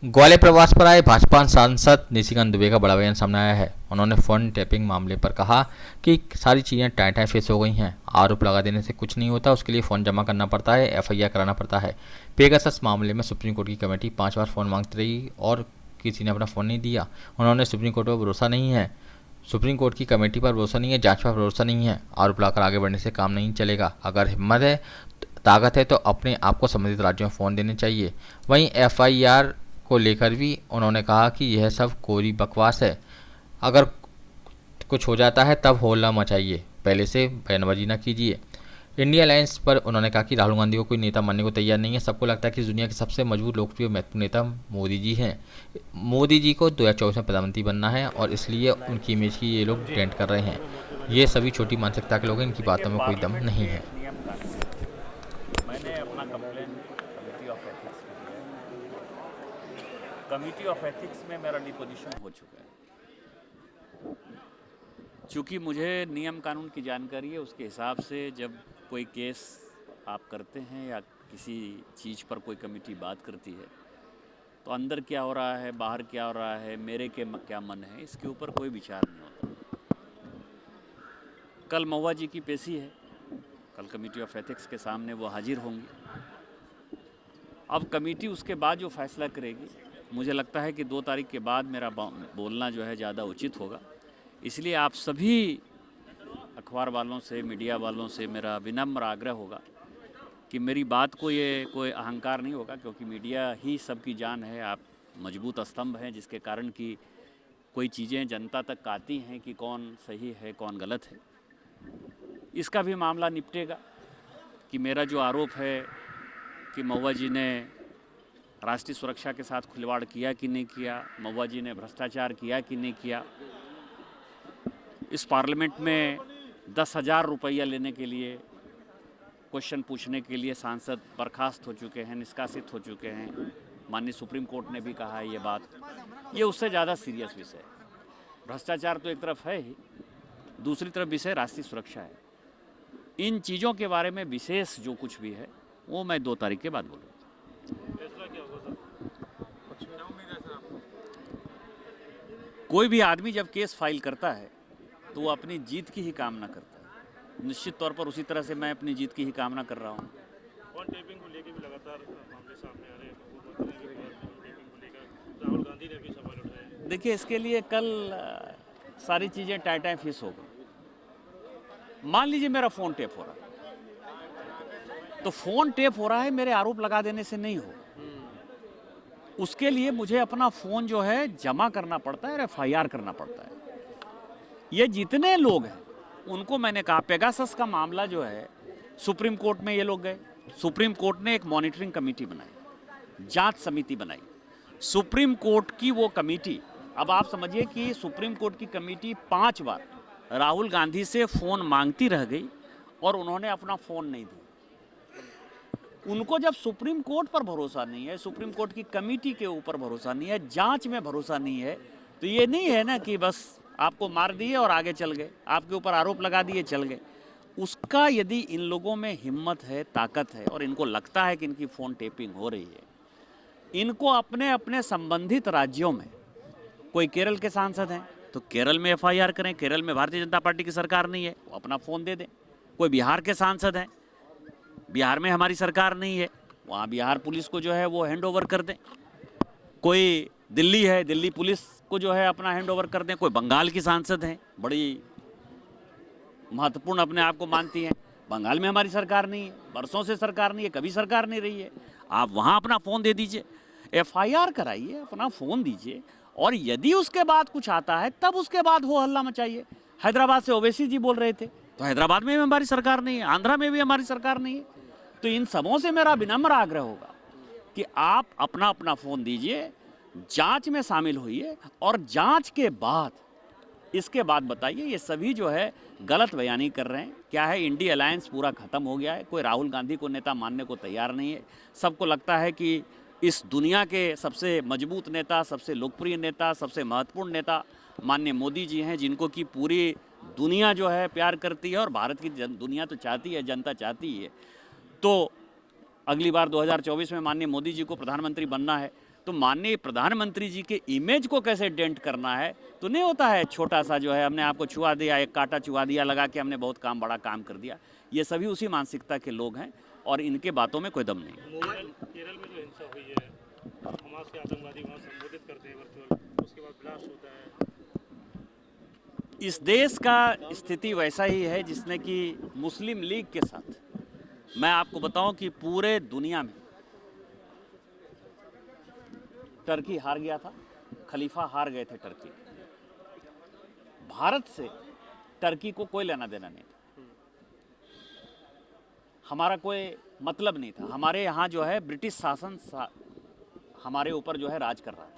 ग्वालियर प्रवास पर आए भाजपा सांसद निशिकांत दुबे का बड़ा बयान सामने आया है। उन्होंने फोन टैपिंग मामले पर कहा कि सारी चीज़ें टाइम फेस हो गई हैं। आरोप लगा देने से कुछ नहीं होता, उसके लिए फ़ोन जमा करना पड़ता है, एफआईआर कराना पड़ता है। पेगासस मामले में सुप्रीम कोर्ट की कमेटी 5 बार फ़ोन मांगती रही और किसी ने अपना फ़ोन नहीं दिया। उन्होंने सुप्रीम कोर्ट पर भरोसा नहीं है, सुप्रीम कोर्ट की कमेटी पर भरोसा नहीं है, जांच पर भरोसा नहीं है। आरोप लाकर आगे बढ़ने से काम नहीं चलेगा। अगर हिम्मत है, ताकत है तो अपने आप को संबंधित राज्यों में फ़ोन देने चाहिए। वहीं एफआईआर को लेकर भी उन्होंने कहा कि यह सब कोरी बकवास है। अगर कुछ हो जाता है तब होला मचाइए, पहले से बयानबाजी न कीजिए। इंडिया अलायंस पर उन्होंने कहा कि राहुल गांधी को कोई नेता मानने को तैयार नहीं है। सबको लगता है कि दुनिया के सबसे मजबूत, लोकप्रिय, महत्वपूर्ण नेता मोदी जी हैं। मोदी जी को 2024 में प्रधानमंत्री बनना है और इसलिए उनकी इमेज की ये लोग डेंट कर रहे हैं। ये सभी छोटी मानसिकता के लोग हैं, इनकी बातों में कोई दम नहीं है। नियम कानून मैंने अपना कंप्लेन कमिटी ऑफ एथिक्स में दिया है। कमिटी ऑफ एथिक्स में मेरा डिपोजिशन हो चुका है। चूँकि मुझे नियम कानून की जानकारी है, उसके हिसाब से जब कोई केस आप करते हैं या किसी चीज़ पर कोई कमेटी बात करती है तो अंदर क्या हो रहा है, बाहर क्या हो रहा है, मेरे के क्या मन है, इसके ऊपर कोई विचार नहीं होता। कल महुआ जी की पेशी है, कल कमेटी ऑफ एथिक्स के सामने वो हाजिर होंगी। अब कमेटी उसके बाद जो फैसला करेगी, मुझे लगता है कि 2 तारीख के बाद मेरा बोलना जो है ज़्यादा उचित होगा। इसलिए आप सभी अखबार वालों से, मीडिया वालों से मेरा विनम्र आग्रह होगा कि मेरी बात को ये कोई अहंकार नहीं होगा, क्योंकि मीडिया ही सबकी जान है। आप मजबूत स्तंभ हैं जिसके कारण कि कोई चीज़ें जनता तक आती हैं कि कौन सही है, कौन गलत है। इसका भी मामला निपटेगा कि मेरा जो आरोप है कि महुआ जी ने राष्ट्रीय सुरक्षा के साथ खिलवाड़ किया कि नहीं किया, महुआ जी ने भ्रष्टाचार किया कि नहीं किया। इस पार्लियामेंट में 10,000 रुपया लेने के लिए, क्वेश्चन पूछने के लिए सांसद बर्खास्त हो चुके हैं, निष्कासित हो चुके हैं। माननीय सुप्रीम कोर्ट ने भी कहा है ये बात। ये उससे ज़्यादा सीरियस विषय है। भ्रष्टाचार तो एक तरफ है ही, दूसरी तरफ विषय राष्ट्रीय सुरक्षा है। इन चीज़ों के बारे में विशेष जो कुछ भी है वो मैं 2 तारीख के बाद बोलूँगा। कोई भी आदमी जब केस फाइल करता है तो वो अपनी जीत की ही कामना करता है। निश्चित तौर पर उसी तरह से मैं अपनी जीत की ही कामना कर रहा हूँ। फोन टेपिंग को लेकर भी लगातार मामले सामने आ रहे हैं। मुख्यमंत्री के पास फोन टेपिंग को लेकर राहुल गांधी ने भी सवाल उठाए। देखिए, इसके लिए कल सारी चीज़ें टाइम फिक्स हो गई। मान लीजिए मेरा फ़ोन टेप हो रहा है, तो फ़ोन टेप हो रहा है मेरे आरोप लगा देने से नहीं हो। उसके लिए मुझे अपना फ़ोन जो है जमा करना पड़ता है और एफआईआर करना पड़ता है। ये जितने लोग हैं उनको मैंने कहा, पेगासस का मामला जो है सुप्रीम कोर्ट में ये लोग गए। सुप्रीम कोर्ट ने एक मॉनिटरिंग कमेटी बनाई, जांच समिति बनाई। सुप्रीम कोर्ट की वो कमेटी, अब आप समझिए कि सुप्रीम कोर्ट की कमेटी 5 बार राहुल गांधी से फ़ोन मांगती रह गई और उन्होंने अपना फ़ोन नहीं दिया। उनको जब सुप्रीम कोर्ट पर भरोसा नहीं है, सुप्रीम कोर्ट की कमेटी के ऊपर भरोसा नहीं है, जांच में भरोसा नहीं है, तो ये नहीं है ना कि बस आपको मार दिए और आगे चल गए, आपके ऊपर आरोप लगा दिए चल गए। उसका यदि इन लोगों में हिम्मत है, ताकत है और इनको लगता है कि इनकी फ़ोन टेपिंग हो रही है, इनको अपने अपने संबंधित राज्यों में, कोई केरल के सांसद हैं तो केरल में एफआईआर करें। केरल में भारतीय जनता पार्टी की सरकार नहीं है, वो अपना फ़ोन दे दें। कोई बिहार के सांसद हैं, बिहार में हमारी सरकार नहीं है, वहाँ बिहार पुलिस को जो है वो हैंड ओवर कर दें। कोई दिल्ली है, दिल्ली पुलिस को जो है अपना हैंड ओवर कर दें। कोई बंगाल की सांसद हैं, बड़ी महत्वपूर्ण अपने आप को मानती हैं, बंगाल में हमारी सरकार नहीं है, बरसों से सरकार नहीं है, कभी सरकार नहीं रही है, आप वहाँ अपना फ़ोन दे दीजिए, एफआईआर कराइए, अपना फ़ोन दीजिए और यदि उसके बाद कुछ आता है तब उसके बाद हो हल्ला मचाइए। हैदराबाद से ओवैसी जी बोल रहे थे, तो हैदराबाद में भी हमारी सरकार नहीं है, आंध्रा में भी हमारी सरकार नहीं है। तो इन सबों से मेरा विनम्र आग्रह होगा कि आप अपना अपना फ़ोन दीजिए, जांच में शामिल होइए और जांच के बाद इसके बाद बताइए। ये सभी जो है गलत बयानी कर रहे हैं। क्या है, इंडिया अलायंस पूरा ख़त्म हो गया है, कोई राहुल गांधी को नेता मानने को तैयार नहीं है। सबको लगता है कि इस दुनिया के सबसे मजबूत नेता, सबसे लोकप्रिय नेता, सबसे महत्वपूर्ण नेता माननीय मोदी जी हैं, जिनको कि पूरी दुनिया जो है प्यार करती है और भारत की दुनिया तो चाहती है, जनता चाहती है। तो अगली बार 2024 में माननीय मोदी जी को प्रधानमंत्री बनना है। तो माननीय प्रधानमंत्री जी के इमेज को कैसे डेंट करना है, तो नहीं होता है छोटा सा जो है हमने आपको छुआ दिया, एक कांटा छुआ दिया लगा के हमने बहुत बड़ा काम कर दिया। ये सभी उसी मानसिकता के लोग हैं और इनके बातों में कोई दम नहीं। केरल में जो हिंसा हुई है, हमास के आतंकवादी वहाँ संबोधित करते हैं वर्चुअल, उसके बाद ब्लास्ट होता है। इस देश का स्थिति वैसा ही है जिसने कि मुस्लिम लीग के साथ, मैं आपको बताऊं कि पूरे दुनिया में टर्की हार गया था, खलीफा हार गए थे टर्की। भारत से टर्की को कोई लेना देना नहीं था, हमारा कोई मतलब नहीं था। हमारे यहाँ जो है ब्रिटिश शासन हमारे ऊपर जो है राज कर रहा था।